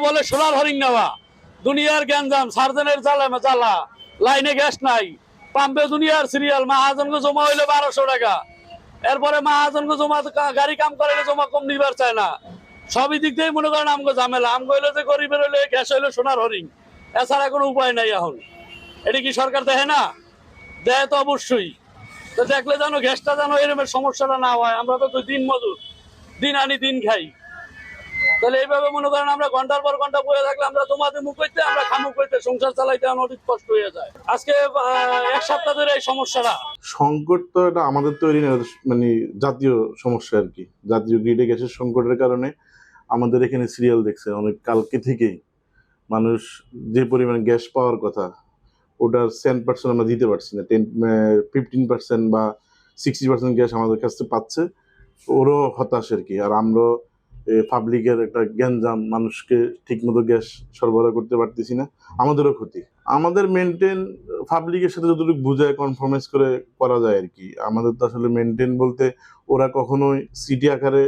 বলে সোনার হরিণ নেওয়া। দুনিয়ার গ্যাঞ্জাম, সার্জেনের জ্বালা, লাইনে গ্যাস নাই, পাম্পে দুনিয়ার সিরিয়াল, মাহাজনকে জমা হইলে 1200 টাকা। এরপরে মাহাজনকে জমা, গাড়ি কাম করে জমা কম নিবার চায় না। সবই দিক দিয়ে মনে করেন আমগো ঝামেলা। আমগো হইলে যে গরিবের হইলে গ্যাস হইলে সোনার হরিণ, এছাড়া কোনো উপায় নাই। এখন এটা কি সরকার দেখে না? দেয় তো অবশ্যই। তো দেখলে জানো গ্যাসটা যেন এরকম সমস্যাটা না হয়। আমরা তো দিন মজুর, দিন আনি দিন খাই। তাহলে এইভাবে মনে করেন আমরা ঘন্টার পর ঘন্টা বয়ে থাকলে আমরা তোমাদের মুখ হইতে, আমরা খামুক হইতে সংসার চালাইতে অনেক কষ্ট হয়ে যায়। আজকে 1 সপ্তাহ ধরে এই সমস্যাটা। সংকট তো এটা আমাদের তৈরি না, মানে জাতীয় সমস্যা আর কি। জাতীয় গ্রিডে গ্যাসের সংকটের কারণে আমাদের এখানে সিরিয়াল দেখছে অনেক কালকে থেকেই। মানুষ যে পরিমাণে গ্যাস পাওয়ার কথা ওটার 10% আমরা দিতে পারছি না। 15% বা 60% গ্যাস আমাদের কাছ থেকে পাচ্ছে। ওরও হতাশ আর কি। আর আমরা পাবলিকের একটা গ্যাঞ্জাম, মানুষকে ঠিকমতো গ্যাস সরবরাহ করতে পারতেছি না, আমাদেরও ক্ষতি। আমাদের মেনটেন পাবলিকের সাথে যতটুকু বুঝায় কনফার্মাইজ করে করা যায় আর কি। আমাদের তো আসলে মেনটেন বলতে ওরা কখনোই সিটি আকারে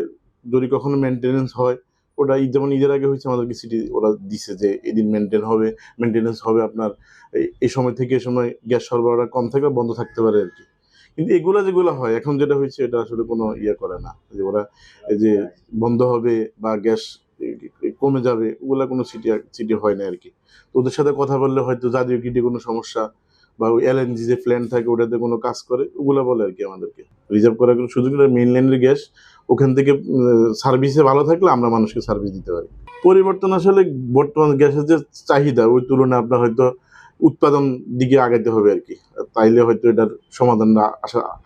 যদি কখনো মেনটেনেন্স হয়, ওটা যেমন ঈদের আগে হয়েছে আমাদেরকে সিটি ওরা দিছে যে এদিন মেনটেনেন্স হবে আপনার এই সময় থেকে এই সময় গ্যাস সরবরাহ কম থাকবে, বন্ধ থাকতে পারে আর কি। কিন্তু যেগুলো হয় এখন যেটা হয়েছে এটা আসলে কোনো ইয়ে করে না যে ওরা এই যে বন্ধ হবে বা গ্যাস কমে যাবে, ওগুলা কোনো সিটি হয় না আর কি। তো ওদের সাথে কথা বললে হয়তো জাতীয় গ্রিডে কোনো সমস্যা বা ওই এলএনজি যে প্ল্যান্ট থাকে ওটাতে কোনো কাজ করে, ওগুলো বলে আর কি আমাদেরকে রিজার্ভ করার কোনো সুযোগ নেই। মেইনল্যান্ডের গ্যাস ওখান থেকে সার্ভিসে ভালো থাকলে আমরা মানুষকে সার্ভিস দিতে পারি। পরিবর্তন আসলে বর্তমান গ্যাসের যে চাহিদা ওই তুলনায় আপনার হয়তো উৎপাদন দিকে আগাইতে হবে আর কি। তাইলে হয়তো এটার সমাধান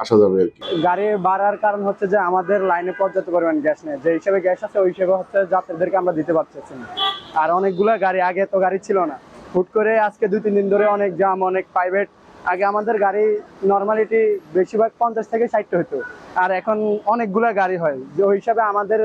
আসা যাবে আর কি। গাড়ি বাড়ার কারণ হচ্ছে যে আমাদের লাইনে পর্যাপ্ত পরিমাণ গ্যাস নেই। যে হিসেবে গ্যাস আছে ওই হিসেবে হচ্ছে যাত্রীদেরকে আমরা দিতে পারতেছি না। আর অনেকগুলো গাড়ি, আগে তো গাড়ি ছিল না, হুট করে আজকে 2-3 দিন ধরে অনেক জাম, অনেক প্রাইভেট। আগে আমাদের গাড়ি নর্মালিটি বেশিরভাগ 50 থেকে 60 হতো, আর এখন অনেকগুলো গাড়ি হয়। যে ওই হিসাবে আমাদের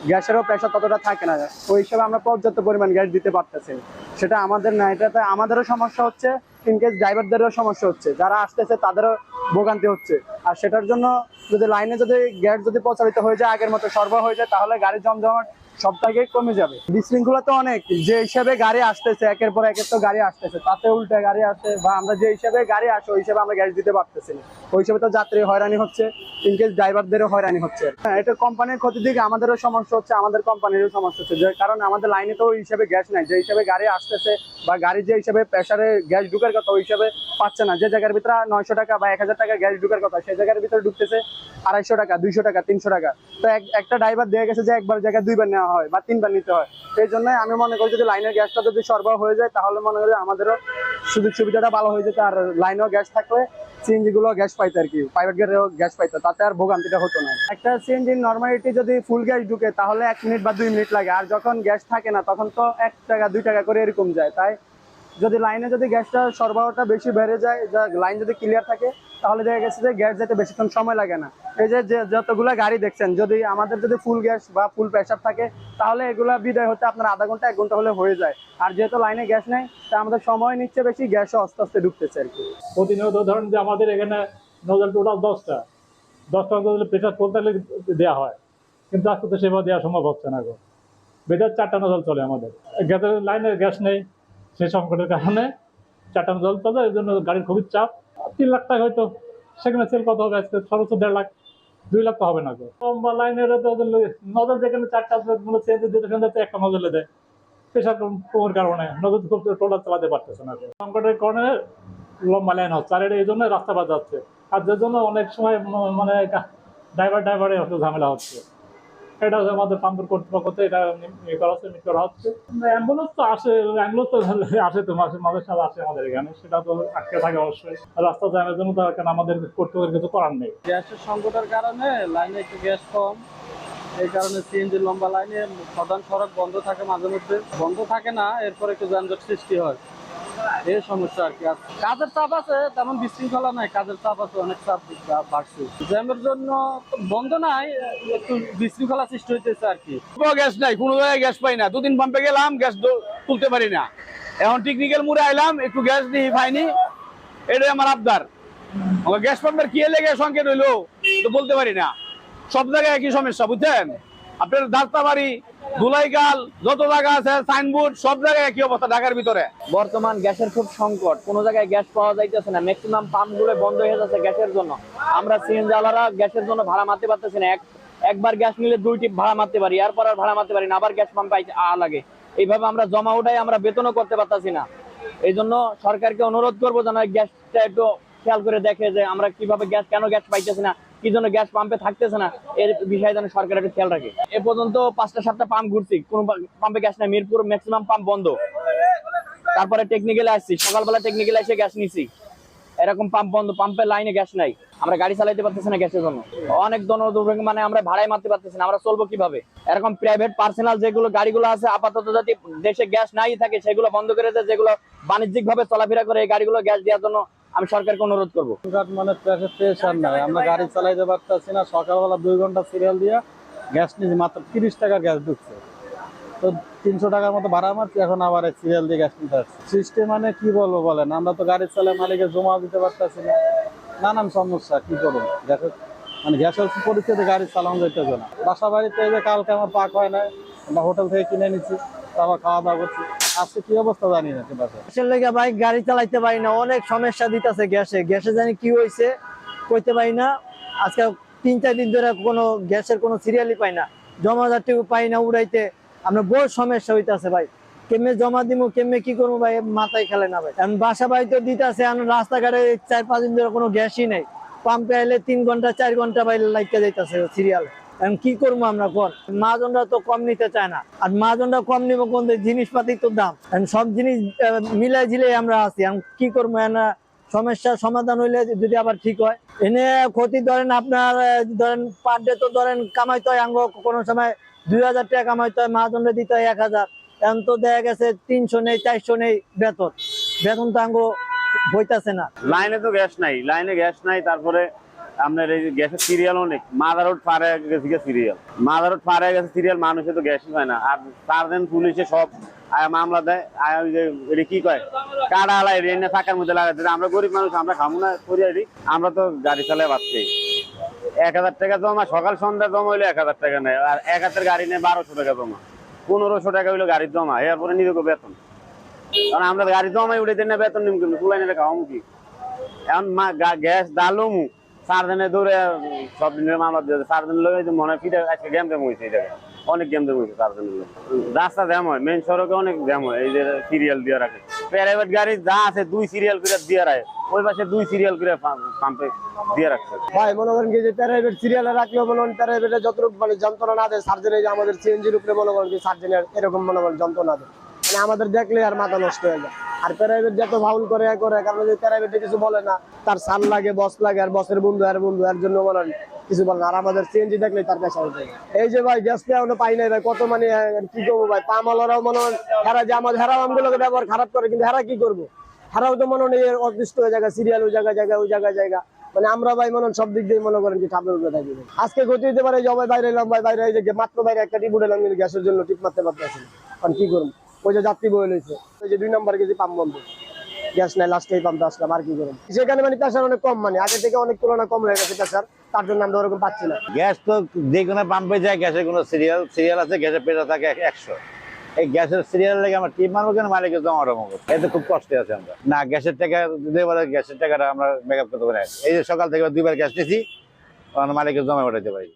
গ্যাসেরও প্রেশার ততটা থাকে না। ওই হিসাবে আমরা পর্যাপ্ত পরিমাণ গ্যাস দিতে পারতেছি। সেটা আমাদের না, এটাতে আমাদেরও সমস্যা হচ্ছে, ইনকেস ড্রাইভারদেরও সমস্যা হচ্ছে, যারা আসতেছে তাদেরও ভোগান্তি হচ্ছে। আর সেটার জন্য যদি লাইনে যদি গ্যাস যদি প্রচারিত হয়ে যায়, আগের মতো সরবরাহ হয়ে যায়, তাহলে গাড়ির জমজমাট সবটাকে কমে যাবে। বিশৃঙ্খলা তো অনেক, যে হিসাবে গাড়ি আসতেছে একের পর একের তো গাড়ি আসতেছে, তাতে উল্টে গাড়ি আসে, বা আমরা যে হিসাবে গাড়ি আসে ওই হিসাবে আমরা গ্যাস দিতে পারতেছি না। ওই হিসাবে তো যাত্রী হয়রানি হচ্ছে, ইনকেস ড্রাইভারদেরও হয়রানি হচ্ছে। হ্যাঁ, এটা কোম্পানির ক্ষতির দিকে আমাদেরও সমস্যা হচ্ছে, আমাদের কোম্পানিরও সমস্যা হচ্ছে। যে কারণ আমাদের লাইনে তো ওই হিসাবে গ্যাস নাই, যে হিসাবে গাড়ি আসতেছে বা গাড়ি যে হিসাবে প্রেসারে গ্যাস ঢুকার কথা ওই হিসাবে পাচ্ছে না। যে জায়গার ভিতরে 900 টাকা বা 1000 টাকা গ্যাস ঢুকার কথা, সেই জায়গার ভিতরে ঢুকতেছে 250 টাকা, 200 টাকা, 300 টাকা। তো একটা ড্রাইভার দিয়ে গেছে যে একবার জায়গায় 2 বার নেওয়া হয় বা 3 বার নিতে হয়। এই জন্য আমি মনে করি যদি লাইনের গ্যাসটা যদি সরবরাহ হয়ে যায়, তাহলে মনে করি আমাদেরও সুযোগ সুবিধাটা ভালো হয়ে যেত। আর লাইনেও গ্যাস থাকলে সিএনজি গুলো গ্যাস পাইতো আর কি, প্রাইভেট গাড়িও গ্যাস পাইতো, তাতে আর ভোগান্তিটা হতো না। একটা সিএনজি নর্মালিটি যদি ফুল গ্যাস ঢুকে তাহলে 1 মিনিট বা 2 মিনিট লাগে, আর যখন গ্যাস থাকে না তখন তো 1 টাকা 2 টাকা করে এরকম যায়। তাই যদি লাইনে যদি গ্যাসটা সরবরাহটা বেশি বেড়ে যায়, লাইন যদি ক্লিয়ার থাকে, তাহলে দেখা গেছে যে গ্যাস যেতে বেশিক্ষণ সময় লাগে না। এই যে যতগুলো গাড়ি দেখছেন, যদি আমাদের যদি ফুল গ্যাস বা ফুল প্রেসার থাকে, তাহলে এগুলা বিদায় হতে আপনার আধা ঘন্টা 1 ঘন্টা হলে হয়ে যায়। আর যেহেতু লাইনে গ্যাস নেই, তা আমাদের সময় নিচ্ছে বেশি, গ্যাসও আস্তে আস্তে ঢুকতেছে আর কি। প্রতিনিয়ত ধরেন যে আমাদের এখানে নজল টোটাল 10টা নজলে প্রেসার চলতে দেওয়া হয়, কিন্তু আজকে তো সেভাবে দেওয়া সম্ভব হচ্ছে না। এখন বেটার 4টা নজল চলে আমাদের। গ্যাসের লাইনের গ্যাস নেই, সেই সংকটের কারণে 4টা নজল চলে। এই জন্য গাড়ির খুবই চাপ। 3 লাখ টাকা হয়তো সেখানে সেল কত হবে, আজকে সর্বোচ্চ 1.5 লাখ, 2 লাখ তো হবে না। লম্বা লাইনের নজল যেখানে 4টা চেঞ্জ দিয়ে সেখানে একটা নজলে দেয়, প্রেশার কমের কারণে নজল খুব টোটাল চালাতে পারতেছে না। সংকটের কারণে লম্বা লাইন হচ্ছে, আর এটা এই জন্য রাস্তা বাদ যাচ্ছে। আর যে জন্য অনেক সময় মানে ড্রাইভারে ঝামেলা হচ্ছে। এটা আমাদের পাম্পের কর্তৃপক্ষ এটা করা হচ্ছে। অ্যাম্বুলেন্স তো আসে, আসে তো মাঝে সাথে আসে আমাদের এখানে, সেটা তো আটকে থাকে অবশ্যই। রাস্তা জ্যামের জন্য তো আমাদের কর্তৃপক্ষের কিছু করার নেই। গ্যাসের সংকটের কারণে লাইনে একটু গ্যাস কম, এই কারণে সিএনজি লম্বা লাইনে প্রধান সড়ক বন্ধ থাকে, মাঝে মধ্যে বন্ধ থাকে না, এরপর একটু যানজট সৃষ্টি হয়, এই সমস্যা আর কি। কাজের চাপ আছে, তেমন বিশৃঙ্খলা নাই, কাজের চাপ আছে, অনেক চাপ বাড়ছে। জ্যামের জন্য বন্ধ নাই, একটু বিশৃঙ্খলা সৃষ্টি হইতেছে আর কি। গ্যাস নাই, কোনো জায়গায় গ্যাস পাই না। 2 দিন পাম্পে গেলাম, গ্যাস তুলতে পারি না। এখন টেকনিক্যাল মোড়ে আইলাম, একটু গ্যাস দিই পাইনি, এটাই আমার আবদার। গ্যাস পাম্পের কি লেগে সংকেত হইলো তো বলতে পারি না, সব জায়গায় একই সমস্যা, বুঝছেন। আপনার দাস্তাবাড়ি, দুলাইগাল, যত জায়গা আছে সাইনবোর্ড সব জায়গায় একই অবস্থা ঢাকার ভিতরে। বর্তমান গ্যাসের খুব সংকট, কোনো জায়গায় গ্যাস পাওয়া যাইতেছে না, ম্যাক্সিমাম পাম্প গুলো বন্ধ হয়ে যাচ্ছে গ্যাসের জন্য। আমরা সিএনজি ওয়ালারা গ্যাসের জন্য ভাড়া মারতে পারতেছি না। একবার গ্যাস নিলে 2 টিপ ভাড়া মারতে পারি, এরপর আর ভাড়া মারতে পারি না, আবার গ্যাস পাম্প লাগে। এইভাবে আমরা জমা উঠাই, আমরা বেতনও করতে পারতেছি না। এই জন্য সরকারকে অনুরোধ করবো যেন গ্যাসটা একটু খেয়াল করে দেখে যে আমরা কিভাবে কেন গ্যাস পাইতেছি না, কি জন্য গ্যাস পাম্পে থাকতেছে না, এর বিষয়ে যেন সরকার একটু খেয়াল রাখে। এ পর্যন্ত 5টা-7টা পাম্প ঘুরছি, কোনো পাম্পে গ্যাস নাই। মিরপুর ম্যাক্সিমাম পাম্প বন্ধ। তারপরে টেকনিক্যালে আসছি, সকালবেলা টেকনিক্যালে এসে গ্যাস নিছি, এরকম পাম্প বন্ধ, পাম্পের লাইনে গ্যাস নাই। আমরা গাড়ি চালাইতে পারতেছি না গ্যাসের জন্য। অনেক দুর্ভোগ, মানে আমরা ভাড়ায় মারতে পারতেছি না, আমরা চলবো কিভাবে? এরকম প্রাইভেট পার্সোনাল যেগুলো গাড়িগুলো আছে, আপাতত যদি দেশে গ্যাস নাই থাকে সেগুলো বন্ধ করে দেয়, যেগুলো বাণিজ্যিক ভাবে চলাফেরা করে এই গাড়িগুলো গ্যাস দেওয়ার জন্য আমি সরকারকে অনুরোধ করবো। মানে প্রেশার নাই, আমরা গাড়ি চালাইতে পারতেছি না। সকালবেলা 2 ঘন্টা সিরিয়াল দিয়ে গ্যাস নিয়েছি, মাত্র 30 টাকা গ্যাস ঢুকছে, তো 300 টাকার মতো ভাড়া মারছি। এখন আবার সিরিয়াল দিয়ে গ্যাস নিতে আসছি। সিস্টেম মানে কি বলবো বলেন, আমরা তো গাড়ি চালাই মালিকের জমা দিতে পারতেছি না, নানান সমস্যা। কি করবো, মানে গ্যাসের পরিস্থিতি গাড়ি চালানো যাইতেছে না। বাসা বাড়িতে যে কালকে আমার পাক হয় না, আমরা হোটেল থেকে কিনে নিচ্ছি, আবার খাওয়া দাওয়া করছি। আজকে কি অবস্থা জানি না। গ্যাসের লেগে ভাই গাড়ি চালাইতে পারি না, অনেক সমস্যা দিতেছে গ্যাসে জানি কি হয়েছে কইতে পারি না। আজকে 3-4 দিন ধরে কোনো গ্যাসের কোনো সিরিয়ালই পাই না, জমাজারটিও পাই না উড়াইতে। আমরা বহু সমস্যা হইতেছে ভাই, কেমনে জমা দিমু, কেমনে কি করবো ভাই, মাথায় খেলে না ভাই। এখন বাসা বাড়ি তো দিতেছে, এখন রাস্তাঘাটে 4-5 দিন ধরে কোনো গ্যাসই নেই। পাম্পে এলে 3 ঘন্টা 4 ঘন্টা ভাই লাইটটা যাইতেছে সিরিয়াল। এখন কি করবো আমরা? কর মহাজনরা তো কম নিতে চায় না, আর মহাজনরা কম নিব কোন, জিনিসপাতির তো দাম। এখন সব জিনিস মিলাই ঝিলাই আমরা আছি, এখন কি করবো? সমস্যার সমাধান হইলে যদি আবার ঠিক হয়। এনে ক্ষতি ধরেন আপনার ধরেন পার ডে তো ধরেন কামাইতে হয়, আঙ্গ কোনো সময় 2000 টাকা কামাইতে হয়, মহাজনরা দিতে হয় 1000। এখন তো দেখা গেছে 300 নেই, 400 নেই বেতন তো আঙ্গ হইতাছে না। লাইনে তো গ্যাস নাই, লাইনে গ্যাস নাই। তারপরে আপনার এই গ্যাসের সিরিয়াল অনেক, মাদারোড পার হয়ে গেছে সিরিয়াল, মাদারোড পার হয়ে গেছে সিরিয়াল, মানুষে তো গ্যাসই হয় না। আর 4 দিন পুলিশে সব মামলা দেয়, এটা কি কয় কাটা আলাই এনে ফাঁকার মধ্যে লাগাতে। আমরা গরিব মানুষ, আমরা খাবো না করিয়া দিই। আমরা তো গাড়ি চালাই পাচ্ছি 1000 টাকা জমা, সকাল সন্ধ্যা জমা হইলে 1000 টাকা নেয়। আর 1 হাতের গাড়ি নেয় 1200 টাকা জমা, 1500 টাকা হইলো গাড়ির জমা, এরপরে নিজেকে বেতন। কারণ আমরা গাড়ি জমাই উঠে দিন না, বেতন নিম কিন্তু তুলাই নিলে খাওয়ামু কি? এখন গ্যাস ডালমু 4 দিনে দৌড়ে সব দিনের মামলা দিয়ে 4 দিন লোক মনে হয় ফিরে আজকে গ্যাম জ্যাম হয়েছে। এই জায়গায় অনেক গ্যাম জ্যাম হয়েছে 4 দিনের লোক। রাস্তা জ্যাম হয়, মেন সড়কে অনেক জ্যাম হয়। এই যে সিরিয়াল দিয়ে রাখে, প্রাইভেট গাড়ি যা আছে 2 সিরিয়াল করে দিয়ে রাখে, ওই পাশে 2 সিরিয়াল করে পাম্পে দিয়ে রাখছে। ভাই মনে করেন যে প্রাইভেট সিরিয়ালে রাখলেও মনে করেন প্রাইভেটে যতটুকু মানে যন্ত্রণা না দেয়, সার্জেনে যে আমাদের সিএনজির উপরে মনে করেন যে সার্জেনের এরকম মনে করেন যন্ত্রণা দেয়, মানে আমাদের দেখলে আর মাথা নষ্ট হয়ে যায়। আর প্রাইভেট যত ফাউল করে কারণ প্রাইভেটে কিছু বলে না, তার সাল লাগে, বস লাগে, আর বসের বন্ধু আর বন্ধু, এর জন্য বলেন কিছু বলে না। আর আমাদের সিএনজি দেখলে তার পেশা হয়ে যায়। এই যে ভাই গ্যাস এখনো পাই নাই ভাই, কত মানে কি করবো ভাই। পামালারাও মনে হয় হেরা যে আমাদের হেরা আমগুলোকে ব্যবহার খারাপ করে, কিন্তু হেরা কি করবো? হেরাও তো মনে হয় অদৃষ্ট হয়ে জায়গা, সিরিয়াল ওই জায়গা মানে আমরা ভাই মনে সব দিক দিয়ে মনে করেন যে ঠাপের উপরে থাকি। আজকে ক্ষতি হতে পারে, জবাই বাইরে এলাম ভাই, বাইরে এই যে মাত্র বাইরে একটা টিপ উঠেলাম, কিন্তু গ্যাসের জন্য টিপ মারতে পারতেছি না। কারণ কি করবো, ওই যে যাত্রী বয়ে লইছে, ওই যে 2 নম্বর কেজি পাম্প বন্ধ, গ্যাস নাই, লাস্টে এই পাম্পে আসলাম। আর কি করবো, সেখানে মানে প্রেশার অনেক কম, মানে আগে থেকে অনেক তুলনা কম হয়ে গেছে প্রেশার, তার জন্য আমরা ওরকম পাচ্ছি না। গ্যাস তো যে কোনো পাম্পে যায়, গ্যাসের কোনো সিরিয়াল আছে, গ্যাসের প্রেশার থাকে 100। এই গ্যাসের সিরিয়াল লেগে আমরা টিপ মারবো কেন, মালিকের জমা রকম এতে খুব কষ্টে আছে আমরা। না গ্যাসের টাকা দিতে পারে, গ্যাসের টাকাটা আমরা মেকআপ করতে পারি। এই যে সকাল থেকে 2বার গ্যাস নিয়েছি, মালিকের জমা উঠাইতে পারি।